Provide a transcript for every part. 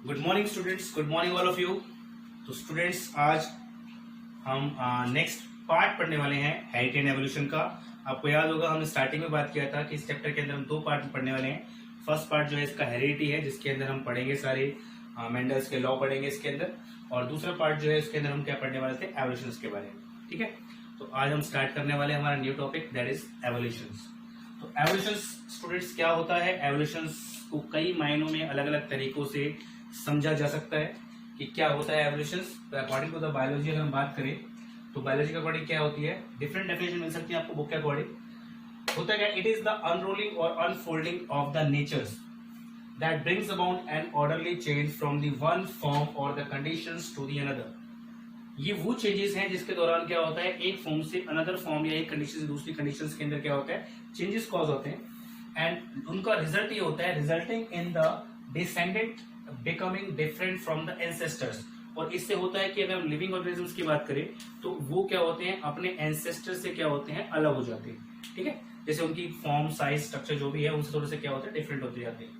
Good morning students, good morning all of you. तो students, आज हम नेक्स्ट पार्ट पढ़ने वाले हैं हेरिटेज एंड एवोल्यूशन का। आपको याद होगा हमने स्टार्टिंग में बात किया था कि इस चैप्टर के अंदर हम दो पार्ट पढ़ने वाले हैं। फर्स्ट पार्ट जो है इसका हेरिडिटी है, जिसके अंदर हम पढ़ेंगे सारे मेंडल्स के लॉ पढ़ेंगे इसके अंदर, और दूसरा पार्ट जो है इसके अंदर हम क्या पढ़ने वाले थे, एवोल्यूशन के बारे में। ठीक है, तो आज हम स्टार्ट करने वाले हैं हमारा new topic, that is evolution. तो एवोल्यूशन स्टूडेंट्स क्या होता है? एवोल्यूशन को कई मायनों में अलग अलग तरीकों से समझा जा सकता है कि क्या होता है evolution. According to the biology अगर हम बात करें तो बायोलॉजी के अकॉर्डिंग क्या होती है, डिफरेंट डेफिनेशन मिल सकती है आपको बुक के अकॉर्डिंग। होता है क्या? इट इज द अनरोलिंग और unfolding of the nature's that brings about an orderly change from the one form और the conditions to the another. ये वो चेंजेस हैं जिसके दौरान क्या होता है, एक फॉर्म से अनदर फॉर्म या एक कंडीशन से दूसरी कंडीशंस के अंदर क्या होता है, चेंजेस कॉज होते हैं, एंड उनका रिजल्ट ये होता है resulting in the descendant becoming different from the ancestors. और इससे होता है कि अगर हम लिविंग ऑर्गेनिजम्स की बात करें तो वो क्या होते हैं, अपने एंसेस्टर से क्या होते हैं, अलग हो जाते हैं। ठीक है, जैसे उनकी फॉर्म, साइज, स्ट्रक्चर जो भी है उनसे थोड़े से क्या होते हैं, डिफरेंट होते जाते हैं।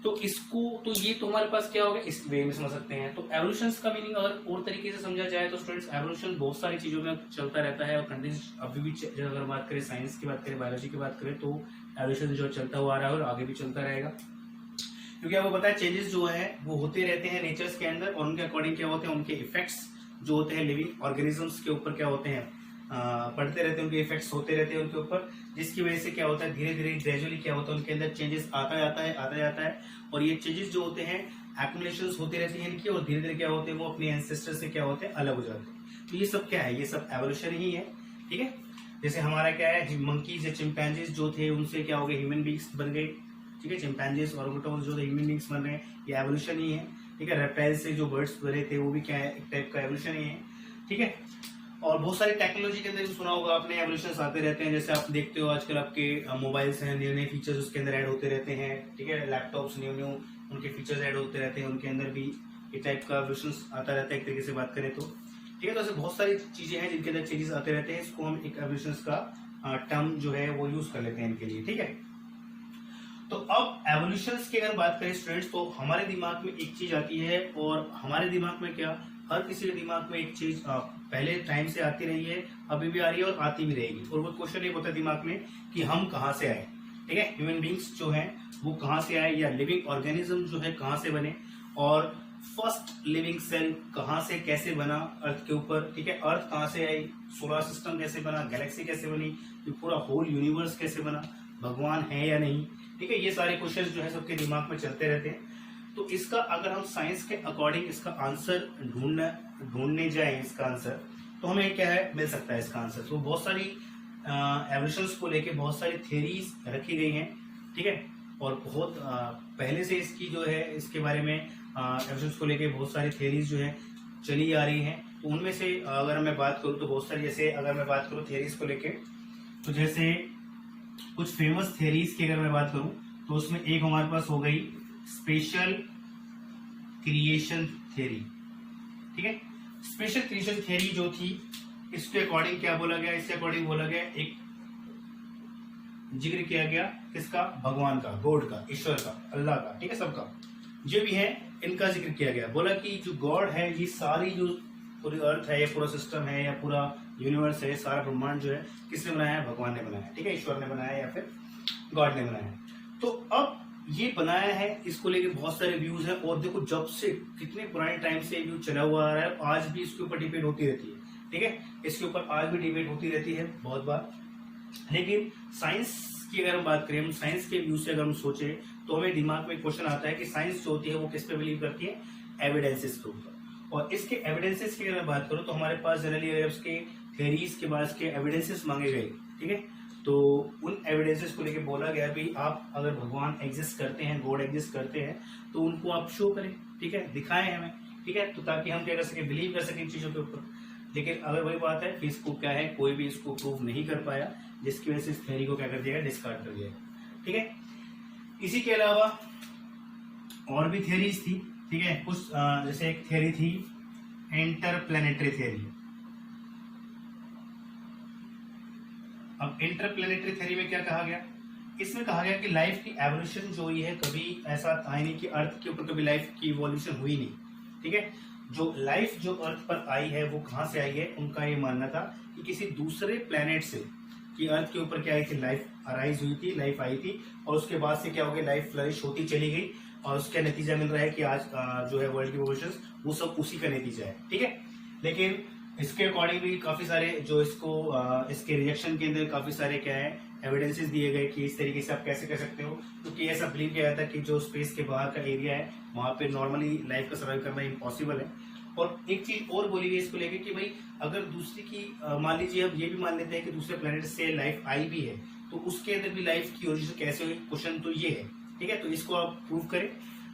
तो इसको तो ये तो हमारे पास क्या होगा, इस वे में समझ सकते हैं। तो एवोल्यूशन का मीनिंग अगर और तरीके से समझा जाए तो स्टूडेंट्स, एवोल्यूशन बहुत सारी चीजों में चलता रहता है और कंटिन्यूस अभी भी अगर बात करें, साइंस की बात करें, बायोलॉजी की बात करें, तो एवोल्यूशन जो चलता हुआ आ रहा है और आगे भी चलता रहेगा, क्योंकि आपको पता है चेंजेस जो है वो होते रहते हैं नेचर्स के अंदर, और उनके अकॉर्डिंग क्या होते हैं, उनके इफेक्ट्स जो होते हैं लिविंग ऑर्गेनिजम्स के ऊपर क्या होते हैं, पड़ते रहते हैं, उनके इफेक्ट्स होते रहते हैं उनके ऊपर, जिसकी वजह से क्या होता है, धीरे धीरे ग्रेजुअली क्या होता है, उनके अंदर चेंजेस आता जाता है। और ये चेंजेस जो होते हैं एक्युमुलेशंस होती रहती है इनकी, और धीरे धीरे क्या होते हैं, वो अपने एंसेस्टर से क्या होते हैं, अलग हो जाते हैं। तो ये सब क्या है, ये सब एवोल्यूशन ही है। ठीक है, जैसे हमारा क्या है, मंकीज या चिंपैंजीज जो थे उनसे क्या हो गए, ह्यूमन बींग्स बन गए। ठीक है, चिंपैंजीज और ओरांगुटान्स जो ह्यूमन बींग्स बन रहे हैं, ये एवोल्यूशन ही है। ठीक है, रेप्टाइल से जो बर्ड्स बने थे वो भी क्या है, एक टाइप का एवोल्यूशन ही है। ठीक है, और बहुत सारी टेक्नोलॉजी के अंदर सुना होगा आपने, एवोल्यूशन आते रहते हैं। जैसे आप देखते हो आजकल आपके मोबाइल्स हैं, नए नए फीचर्स उसके अंदर ऐड होते रहते हैं। ठीक है, लैपटॉप्स न्यू उनके फीचर्स ऐड होते रहते हैं, उनके अंदर भी ये टाइप का एवोल्यूशन आता रहता है एक तरीके से बात करें तो। ठीक है, तो ऐसे बहुत सारी चीजें हैं जिनके अंदर चेंजेस आते रहते हैं। इसको हम एक एवोल्यूशन का टर्म जो है वो यूज कर लेते हैं इनके लिए। ठीक है, तो अब एवोल्यूशन की अगर बात करें स्टूडेंट्स, तो हमारे दिमाग में एक चीज आती है, और हमारे दिमाग में क्या, हर किसी के दिमाग में एक चीज पहले टाइम से आती रही है, अभी भी आ रही है और आती भी रहेगी। और वो क्वेश्चन एक होता है दिमाग में कि हम कहाँ से आए। ठीक है, ह्यूमन बींग्स जो हैं वो कहाँ से आए, या लिविंग ऑर्गेनिज्म जो है कहाँ से बने, और फर्स्ट लिविंग सेल कहाँ से कैसे बना अर्थ के ऊपर। ठीक है, अर्थ कहाँ से आई, सोलर सिस्टम कैसे बना, गैलेक्सी कैसे बनी, ये पूरा होल यूनिवर्स कैसे बना, भगवान है या नहीं। ठीक है, ये सारे क्वेश्चन जो है सबके दिमाग में चलते रहते हैं। तो इसका अगर हम साइंस के अकॉर्डिंग इसका आंसर ढूंढने जाए, इसका आंसर तो हमें क्या है, मिल सकता है इसका आंसर। तो बहुत सारी एवोल्यूशन को लेके बहुत सारी थ्योरीज रखी गई हैं। ठीक है, और बहुत पहले से इसकी जो है, इसके बारे में एवोल्यूशन को लेके बहुत सारी थ्योरीज जो है चली आ रही हैं। तो उनमें से अगर मैं बात करूं तो बहुत सारी, जैसे अगर मैं बात करूं थ्योरीज को लेके, तो जैसे कुछ फेमस थ्योरीज की अगर मैं बात करूं तो उसमें एक हमारे पास हो गई स्पेशल क्रिएशन थ्योरी। ठीक है, स्पेशल क्रिएशन थ्योरी जो थी, इसके अकॉर्डिंग क्या बोला गया, इसके अकॉर्डिंग बोला गया, एक जिक्र किया गया किसका, भगवान का, गॉड का, ईश्वर का, अल्लाह का। ठीक है, सबका जो भी है इनका जिक्र किया गया। बोला कि जो गॉड है, ये सारी जो पूरी अर्थ है, या पूरा सिस्टम है, या पूरा यूनिवर्स है, सारा ब्रह्मांड जो है किसने बनाया है, भगवान ने बनाया। ठीक है, ईश्वर ने बनाया या फिर गॉड ने बनाया। तो अब ये बनाया है, इसको लेके बहुत सारे व्यूज हैं, और देखो जब से कितने पुराने टाइम से व्यू चला हुआ आ रहा है, आज भी इसके ऊपर डिबेट होती रहती है। ठीक है, इसके ऊपर आज भी डिबेट होती रहती है बहुत बार। लेकिन साइंस की अगर हम बात करें, हम साइंस के व्यू से अगर हम सोचे तो हमें दिमाग में क्वेश्चन आता है कि साइंस जो होती है वो किस पे बिलीव करती है, एविडेंसेस के ऊपर। और इसके एविडेंसेस की अगर मैं बात करूं तो हमारे पास जनरली अगर उसके थ्योरीज के बाद के एविडेंसेस मांगे गए, ठीक है, तो उन एविडेंसेस को लेके बोला गया भी आप अगर भगवान एग्जिस्ट करते हैं, गॉड एग्जिस्ट करते हैं, तो उनको आप शो करें। ठीक है, दिखाएं हमें। ठीक है, तो ताकि हम क्या कर सके, बिलीव कर सके इन चीजों के ऊपर। लेकिन अगर वही बात है कि इसको क्या है, कोई भी इसको प्रूव नहीं कर पाया, जिसकी वजह से इस थ्योरी को क्या कर दिया, डिस्कार्ड कर दिया। ठीक है, इसी के अलावा और भी थ्योरीज थी। ठीक है, कुछ जैसे एक थ्योरी थी इंटरप्लेनेटरी थ्योरी। अब इंटरप्लेनेटरी थ्योरी में क्या कहा गया, इसमें कहा गया कि लाइफ की एवोल्यूशन जो हुई है, कभी ऐसा था ही नहीं कि अर्थ के ऊपर कभी लाइफ की इवोल्यूशन हुई नहीं, ठीक है। जो लाइफ जो अर्थ पर आई है वो कहाँ से आई है, उनका ये मानना था कि किसी दूसरे प्लेनेट से, कि अर्थ के ऊपर क्या आई थी, लाइफ अराइज हुई थी, लाइफ आई थी, और उसके बाद से क्या हो गया, लाइफ फ्लरिश होती चली गई, और उसका नतीजा मिल रहा है कि आज जो है वर्ल्ड की पॉपुलेशन वो सब उसी का नतीजा है, ठीक है। लेकिन इसके अकॉर्डिंग भी काफी सारे जो इसके रिएक्शन के अंदर काफी सारे क्या है एविडेंसेस दिए गए कि इस तरीके से आप कैसे कर सकते हो, क्योंकि ऐसा बिलीव किया जाता है कि जो स्पेस के बाहर का एरिया है वहां पे नॉर्मली लाइफ का सर्वाइव करना इम्पॉसिबल है। और एक चीज और बोली गई इसको लेके कि भाई अगर दूसरी की मान लीजिए अब ये भी मान लेते हैं कि दूसरे प्लेनेट से लाइफ आई भी है, तो उसके अंदर भी लाइफ की ओरिजिन कैसे हुई, क्वेश्चन तो ये है, ठीक है। तो इसको आप प्रूव करें,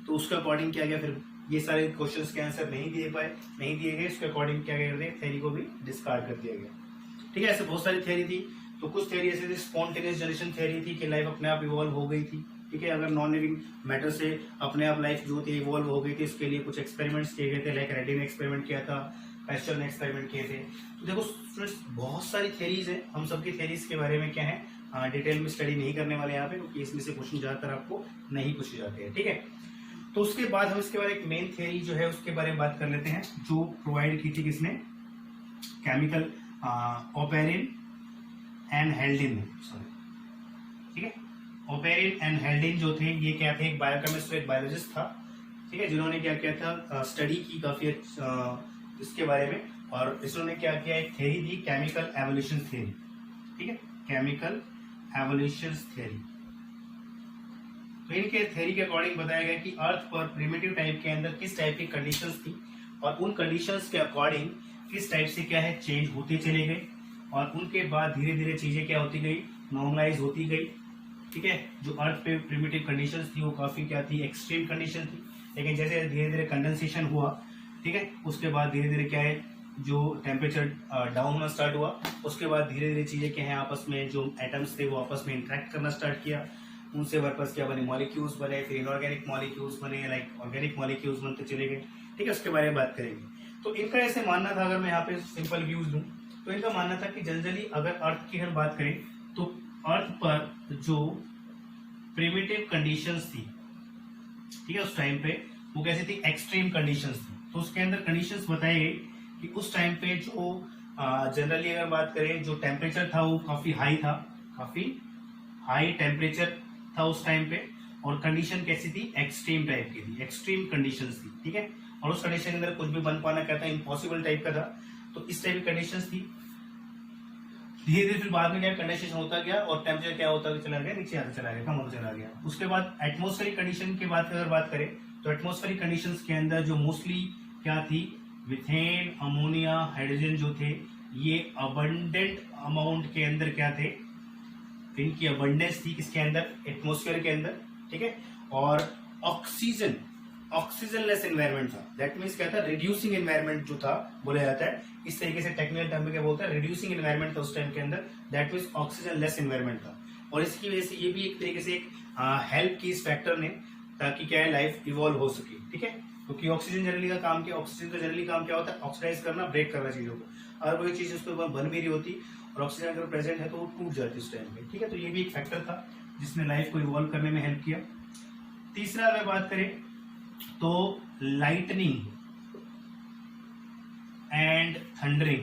तो उसके अकॉर्डिंग क्या गया, फिर ये सारे क्वेश्चंस के आंसर नहीं दिए गए, उसके अकॉर्डिंग क्या कर दिया, थ्योरी को भी डिस्कार्ड कर दिया गया, ठीक है। ऐसे बहुत सारी थ्योरी थी। तो कुछ थ्योरी ऐसे थी, स्पॉन्टेनियस जनरेशन थ्योरी थी कि लाइफ अपने आप इवॉल्व हो गई थी, ठीक है। अगर नॉन लिविंग मैटर से अपने आप लाइफ जो थी इवॉल्व हो गई थी, इसके लिए कुछ एक्सपेरिमेंट्स किए गए थे, लाइक रेड्डी ने एक्सपेरिमेंट किया था, पैस्चर ने एक्सपेरिमेंट किए थे। तो देखो स्टूडेंट्स, बहुत सारी थ्योरीज है, हम सबकी थ्योरीज के बारे में क्या है डिटेल में स्टडी नहीं करने वाले यहाँ पे, क्योंकि इसमें से क्वेश्चन ज्यादातर आपको नहीं पूछे जाते हैं, ठीक है। तो उसके बाद हम इसके बारे में एक मेन थ्योरी जो है उसके बारे में बात कर लेते हैं, जो प्रोवाइड की थी किसने, केमिकल ओपेरिन एंड हेल्डिन ने, सॉरी, ठीक है। ओपेरिन एंड हेल्डिन जो थे ये क्या थे, एक बायोकेमिस्ट, एक बायोलॉजिस्ट था, ठीक है, जिन्होंने क्या किया था, स्टडी की काफी इसके बारे में, और इसने क्या किया, एक theory the chemical evolution theory, ठीक है, केमिकल एवोल्यूशन थ्योरी। तो इनके थ्योरी के अकॉर्डिंग बताया गया कि अर्थ पर प्रिमिटिव टाइप के अंदर किस टाइप की कंडीशंस थी, और उन कंडीशंस के अकॉर्डिंग किस टाइप से क्या है चेंज होते चले गए, और उनके बाद धीरे धीरे चीजें क्या होती गई, नॉर्मलाइज होती गई, ठीक है। जो अर्थ पे प्रिमिटिव कंडीशंस थी वो काफी क्या थी, एक्सट्रीम कंडीशन थी, लेकिन जैसे धीरे धीरे कंडेंसेशन हुआ, ठीक है, उसके बाद धीरे धीरे क्या है जो टेम्परेचर डाउन होना स्टार्ट हुआ, उसके बाद धीरे धीरे चीजें क्या है आपस में जो एटम्स थे वो आपस में इंटरेक्ट करना स्टार्ट किया, उनसे वापस क्या बने, मॉलिक्यूल्स बने, फिर इनऑर्गेनिक मॉलिक्यूल्स बने, लाइक ऑर्गेनिक मॉलिक्यूल्स बनते चले गए, ठीक है। उसके बारे में बात करेंगे। तो इनका ऐसे मानना था, अगर मैं यहाँ पे सिंपल व्यूज दूं तो इनका मानना था कि जनरली अगर अर्थ की हम बात करें तो अर्थ पर जो प्रिमिटिव कंडीशंस थी, ठीक है, उस टाइम पे वो कैसी थी, एक्सट्रीम कंडीशंस थी। तो उसके अंदर कंडीशंस बताए गए कि उस टाइम पे जो जनरली अगर बात करें जो टेम्परेचर था वो काफी हाई था, काफी हाई टेम्परेचर था उस टाइम पे, और कंडीशन कैसी थी, एक्सट्रीम टाइप की थी, एक्सट्रीम कंडीशंस थी, ठीक है। और उस कंडीशन के अंदर कुछ भी बन पाना कहता है इम्पॉसिबल टाइप का था। तो इस टाइप की कंडीशंस थी। धीरे धीरे फिर बाद में क्या कंडेंसेशन होता गया और टेम्परेचर क्या होता चला गया, नीचे आता चला गया, कम होता चला गया। उसके बाद एटमॉस्फेरिक कंडीशन के बाद अगर बात करें तो एटमॉस्फेरिक कंडीशंस के अंदर जो मोस्टली क्या थी, मीथेन, अमोनिया, हाइड्रोजन जो थे ये अबंडेंट अमाउंट के अंदर क्या थे, इनकी अबंडेंस थी किसके अंदर, एटमॉस्फेयर के अंदर, ठीक है। और ऑक्सीजन, ऑक्सीजन लेस एनवायरमेंट था, दैट मीन्स क्या था, रिड्यूसिंग एनवायरमेंट जो था बोला जाता है, इस तरीके से टेक्निकल टर्म में क्या बोलता है, रिड्यूसिंग एनवायरमेंट था उस टाइम के अंदर, that means oxygen less environment था। और इसकी वजह से ये भी एक तरीके से एक हेल्प की इस फैक्टर ने, ताकि क्या है लाइफ इवॉल्व हो सके, ठीक है। क्योंकि ऑक्सीजन जनरली का काम क्या, ऑक्सीजन का जनरली काम क्या होता है, ऑक्सीडाइज करना, ब्रेक करना चीजों को, और कोई चीज उस पर बन भी रही होती और ऑक्सीजन अगर प्रेजेंट है तो वो टूट जाती उस टाइम पे, ठीक है। तो ये भी एक फैक्टर था जिसने लाइफ को इवॉल्व करने में हेल्प किया। तीसरा अगर बात करें तो लाइटनिंग एंड थंडरिंग,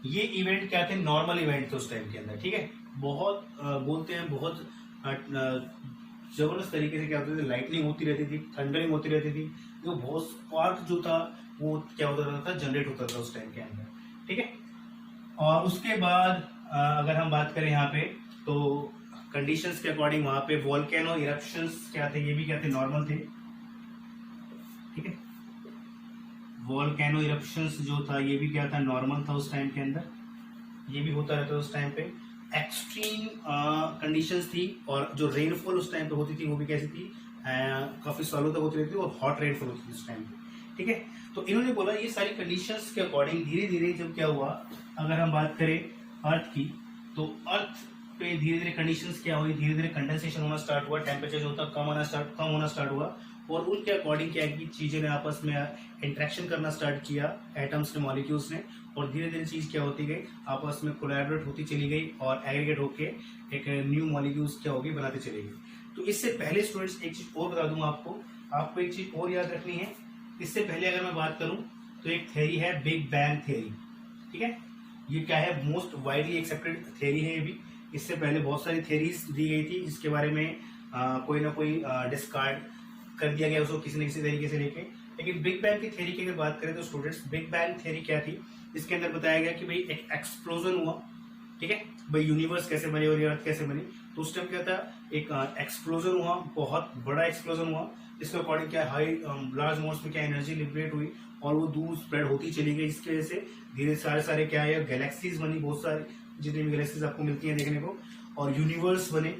ये इवेंट क्या थे, नॉर्मल इवेंट थे उस टाइम के अंदर, ठीक है। बहुत बोलते हैं बहुत जबरदस्त तरीके से क्या होती थी, लाइटनिंग होती रहती थी, थंडरिंग होती रहती थी, जो बहुत स्पार्क जो था वो क्या होता था, जनरेट होता था उस टाइम के अंदर, ठीक है। और उसके बाद अगर हम बात करें यहाँ पे तो कंडीशंस के अकॉर्डिंग वहां पे वोल्केनो इरप्शंस क्या थे, ये भी क्या थे, नॉर्मल थे, ठीक है। वोल्केनो इरप्शंस जो था ये भी क्या था, नॉर्मल था उस टाइम के अंदर, ये भी होता रहता उस टाइम पे। एक्सट्रीम कंडीशंस थी, और जो रेनफॉल उस टाइम पे होती थी वो भी कैसी थी, काफी सालों तक होती रहती थी, और हॉट रेनफॉल होती थी उस टाइम पे, ठीक है। तो इन्होंने बोला ये सारी कंडीशंस के अकॉर्डिंग धीरे धीरे जब क्या हुआ, अगर हम बात करें अर्थ की, तो अर्थ तो ये धीरे धीरे कंडीशंस क्या हुई, धीरे धीरे कंडेंसेशन होना स्टार्ट हुआ, टेम्परेचर जो होता कम होना स्टार्ट हुआ, और उनके अकॉर्डिंग क्या है कि चीजें ने आपस में इंट्रैक्शन करना स्टार्ट किया एटम्स ने, मॉलिक्यूल्स ने, और धीरे धीरे चीज क्या होती गई, आपस में कोलैबोरेट होती चली गई और एग्रीगेट होके एक न्यू मॉलिक्यूल्स क्या होगी, बनाते चली गई। तो इससे पहले स्टूडेंट्स एक चीज और बता दूंगा आपको एक चीज और याद रखनी है। इससे पहले अगर मैं बात करूं तो एक थ्योरी है बिग बैंग थ्योरी, ठीक है। ये क्या है, मोस्ट वाइडली एक्सेप्टेड थ्योरी है ये भी। इससे पहले बहुत सारी थ्योरीज दी गई थी जिसके बारे में कोई ना कोई डिस्कार्ड कर दिया गया उसको किसी न किसी तरीके से लेके। लेकिन बिग बैंग की थ्योरी की अगर बात करें तो स्टूडेंट्स, बिग बैंग थ्योरी क्या थी, इसके अंदर बताया गया कि भाई एक एक्सप्लोजन हुआ, ठीक है, भाई यूनिवर्स कैसे बने और ये अर्थ कैसे बनी। तो उस टाइम क्या था, एक एक्सप्लोजन हुआ, बहुत बड़ा एक्सप्लोजन हुआ, जिसके अकॉर्डिंग क्या हाई लार्ज अमाउंट्स में क्या एनर्जी लिबरेट हुई और वो दूर स्प्रेड होती चली गई। इसकी वजह से धीरे सारे क्या है, गैलेक्सीज बनी, बहुत सारी जितनी भी गैलेक्सीज आपको मिलती हैं देखने को, और यूनिवर्स बने,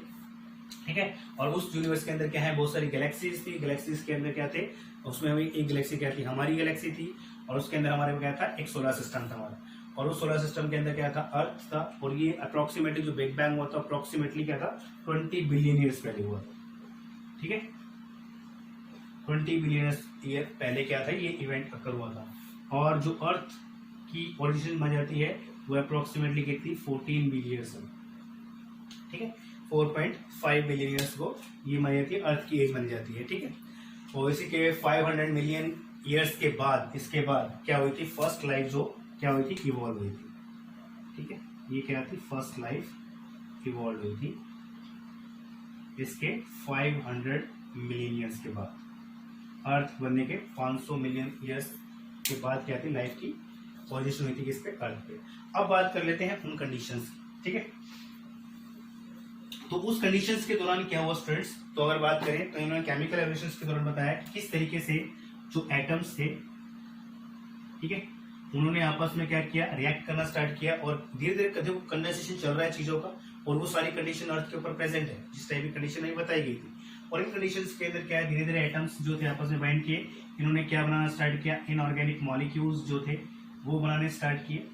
ठीक है। और उस यूनिवर्स के अंदर क्या है, बहुत सारी गैलेक्सीज थी। गैलेक्सीज के अंदर क्या थे, उसमें हमें एक गैलेक्सी क्या थी, हमारी गैलेक्सी थी, और उसके अंदर हमारे क्या था, एक सोलर सिस्टम था हमारा, और उस सोलर सिस्टम के अंदर क्या था, अर्थ था। और ये अप्रोक्सीमेटली जो बिग बैंग हुआ था, अप्रोक्सीमेटली क्या था, 20 बिलियन ईयर्स पहले हुआ, ठीक है। 20 बिलियन ईयर पहले क्या था, ये इवेंट अकर हुआ था। और जो अर्थ की ओरिजिन मानी जाती है वो अप्रोक्सीमेटली कितनी, 14 बिलियन, ठीक है, 4.5 बिलियन ईयर्स को ये मानी जाती है, अर्थ की एज मानी जाती है, ठीक है। और इसी के 500 मिलियन ईयर्स के बाद, इसके बाद क्या हुई थी, फर्स्ट लाइफ जो क्या हुई थी, इवॉल्व हुई थी, ठीक है। ये क्या थी, फर्स्ट लाइफ इवॉल्व हुई थी इसके 500 मिलियन ईयर्स के बाद। अर्थ बनने के 500 मिलियन ईयर्स के बाद क्या थी, लाइफ की पोजीशन हुई थी किस पे, अर्थ पे। अब बात कर लेते हैं उन कंडीशंस की, ठीक है। तो उस कंडीशंस के दौरान क्या हुआ स्टूडेंट्स, तो अगर बात करें तो इन्होंने केमिकल एवोल्यूशंस के दौरान बताया कि किस तरीके से जो एटम्स थे, ठीक है, उन्होंने आपस में क्या किया, रिएक्ट करना स्टार्ट किया, और धीरे धीरे देखो कंडेंसेशन चल रहा है चीजों का, और वो सारी कंडीशन अर्थ के ऊपर प्रेजेंट है जिस टाइप की कंडीशन अभी बताई गई थी। और इन कंडीशंस के अंदर क्या है, धीरे धीरे एटम्स जो थे आपस में बाइंड किए, इन्होंने क्या बनाना स्टार्ट किया, इनऑर्गेनिक मॉलिक्यूल्स जो थे वो बनाने स्टार्ट किए।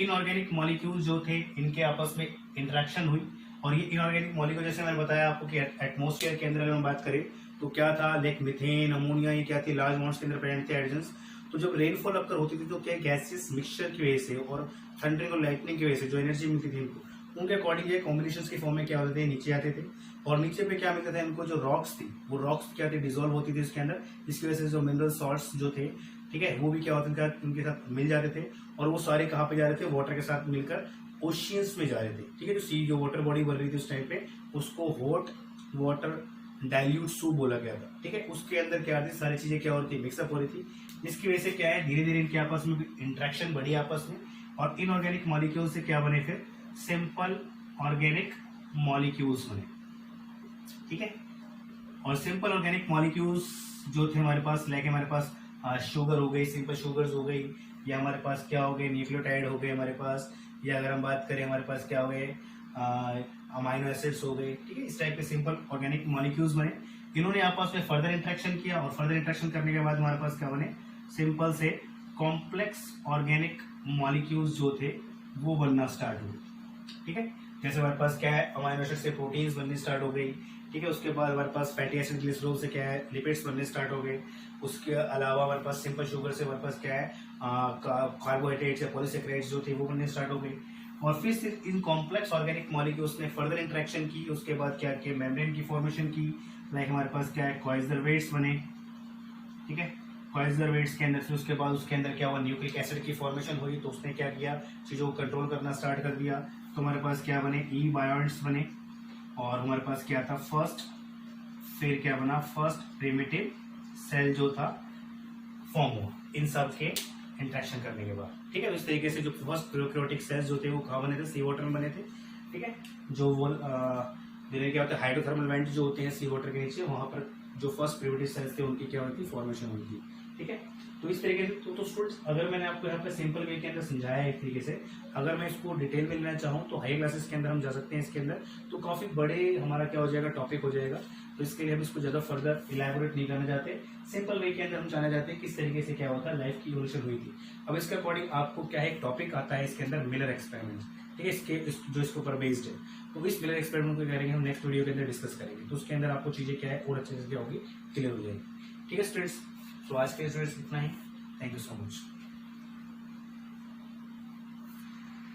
इनऑर्गेनिक मॉलिक्यूल्स जो थे इनके आपस में इंटरेक्शन हुई, और ये इनऑर्गेनिक मॉलिक्यूल जैसे मैंने बताया आपको कि एटमॉस्फेयर के अंदर अगर हम बात करें तो क्या था, लाइक मीथेन, अमोनिया, ये क्या थी, लार्ज अमाउंट्स के अंदर प्रेजेंट थे हाइड्रोजन्स। तो जब रेनफॉल अक्कर होती थी तो क्या गैसेस मिक्सचर की वजह से और थंडरिंग और लाइटनिंग की वजह से जो एनर्जी मिलती थी इनको, उनके अकॉर्डिंग ये कॉम्बिनेशन के फॉर्म में क्या होते थे, नीचे आते थे, और नीचे पे क्या मिलता था इनको, जो रॉक्स थी वो रॉक्स क्या थे, डिजोल्व होती थी इसके अंदर, जिसकी वजह से जो मिनरल सॉल्ट्स जो थे, ठीक है, वो भी क्या होते थे, उनके साथ मिल जाते थे, और वो सारे कहाँ पे जा रहे थे, वाटर के साथ मिलकर ओशियंस में जा रहे थे, ठीक है। जो सी जो वाटर बॉडी बन रही थी उस टाइम पे उसको हॉट वाटर डाइल्यूट सूप बोला गया था, ठीक है। उसके अंदर क्या थी, सारी चीजें क्या हो रही थी, मिक्सअप हो रही थी, जिसकी वजह से क्या है, धीरे धीरे इनके आपस में इंट्रैक्शन बढ़ी आपस में, और इनऑर्गेनिक मॉलिक्यूल से क्या बने, फिर सिंपल ऑर्गेनिक मॉलिक्यूल्स बने, ठीक है। और सिंपल ऑर्गेनिक मॉलिक्यूल्स जो थे हमारे पास, लाइक हमारे पास शुगर हो गई, सिंपल शुगर्स हो गई, या हमारे पास क्या हो गए, न्यूक्लियोटाइड हो गए हमारे पास, या अगर हम बात करें हमारे पास क्या हो गए, अमाइनो एसिड्स हो गए, ठीक है। इस टाइप के सिंपल ऑर्गेनिक मॉलिक्यूल्स बने। इन्होंने आपस में फर्दर इंट्रैक्शन किया, और फर्दर इंट्रैक्शन करने के बाद हमारे पास क्या बने, सिंपल से कॉम्प्लेक्स ऑर्गेनिक मॉलिक्यूल्स जो थे वो बनना स्टार्ट हुए, ठीक है। जैसे हमारे पास क्या है, अमाइनो एसिड से प्रोटीन्स बनने स्टार्ट हो गई, ठीक है। उसके बाद हमारे पास फैटी एसिड, ग्लिसरॉल से क्या है, लिपिड्स बनने स्टार्ट हो गए। उसके अलावा हमारे पास सिंपल शुगर से हमारे पास क्या है, कार्बोहाइड्रेट्स या पॉलीसेकेराइड्स जो थे वो बनने स्टार्ट हो गए। और फिर इन कॉम्प्लेक्स ऑर्गेनिक मॉलिक्यूल्स ने फर्दर इंटरेक्शन की, उसके बाद क्या किया, मेम्ब्रेन की फॉर्मेशन की, लाइक हमारे पास क्या है, कॉइजरवेट्स बने, ठीक है। कॉइजरवेट्स के अंदर फिर उसके बाद उसके अंदर क्या हुआ, न्यूक्लिक एसिड की फॉर्मेशन हुई, तो उसने क्या किया, चीजों को कंट्रोल करना स्टार्ट कर दिया। तो हमारे पास क्या बने, ई बायोइड्स बने, और हमारे पास क्या था, फिर क्या बना, फर्स्ट प्रिमिटिव सेल जो था फॉर्म हुआ इन सब के इंट्रैक्शन करने के बाद, ठीक है। तो इस तरीके से जो फर्स्ट प्रोकैरियोटिक सेल्स जो थे वो कहाँ बने थे, सी वाटर में बने थे, ठीक है। जो वो क्या होता है, हाइड्रोथर्मल वेंट जो होते हैं सी वाटर के नीचे, वहां पर जो फर्स्ट प्रिमिटिव सेल्स थे उनकी क्या होती, फॉर्मेशन हुई थी, ठीक है। तो इस तरीके से तो स्टूडेंट्स, अगर मैंने आपको यहाँ पे सिंपल वे के अंदर समझाया है एक तरीके से, अगर मैं इसको डिटेल में लेना चाहूँ तो हाई क्लासेस के अंदर हम जा सकते हैं, इसके अंदर तो काफी बड़े हमारा क्या हो जाएगा, टॉपिक हो जाएगा। तो इसके लिए हम इसको ज्यादा फर्दर इलैबोरेट नहीं करना चाहते, सिंपल वे के अंदर हम जाना चाहते हैं किस तरीके से क्या होता है, लाइफ की इवोल्यूशन हुई थी। अब इसके अकॉर्डिंग आपको क्या है, एक टॉपिक आता है इसके अंदर, मिलर एक्सपेरिमेंट, ठीक है, जो इसके ऊपर बेस्ड है। तो इस मिलर एक्सपेरिमेंट को करेंगे हम नेक्स्ट वीडियो के अंदर डिस्कस करेंगे, तो उसके अंदर आपको चीजें क्या है और अच्छे से क्या होगी, क्लियर हो जाएगी। ठीक है स्टूडेंट्स, तो आज के स्टूडेंट्स इतना ही। Thank you so much.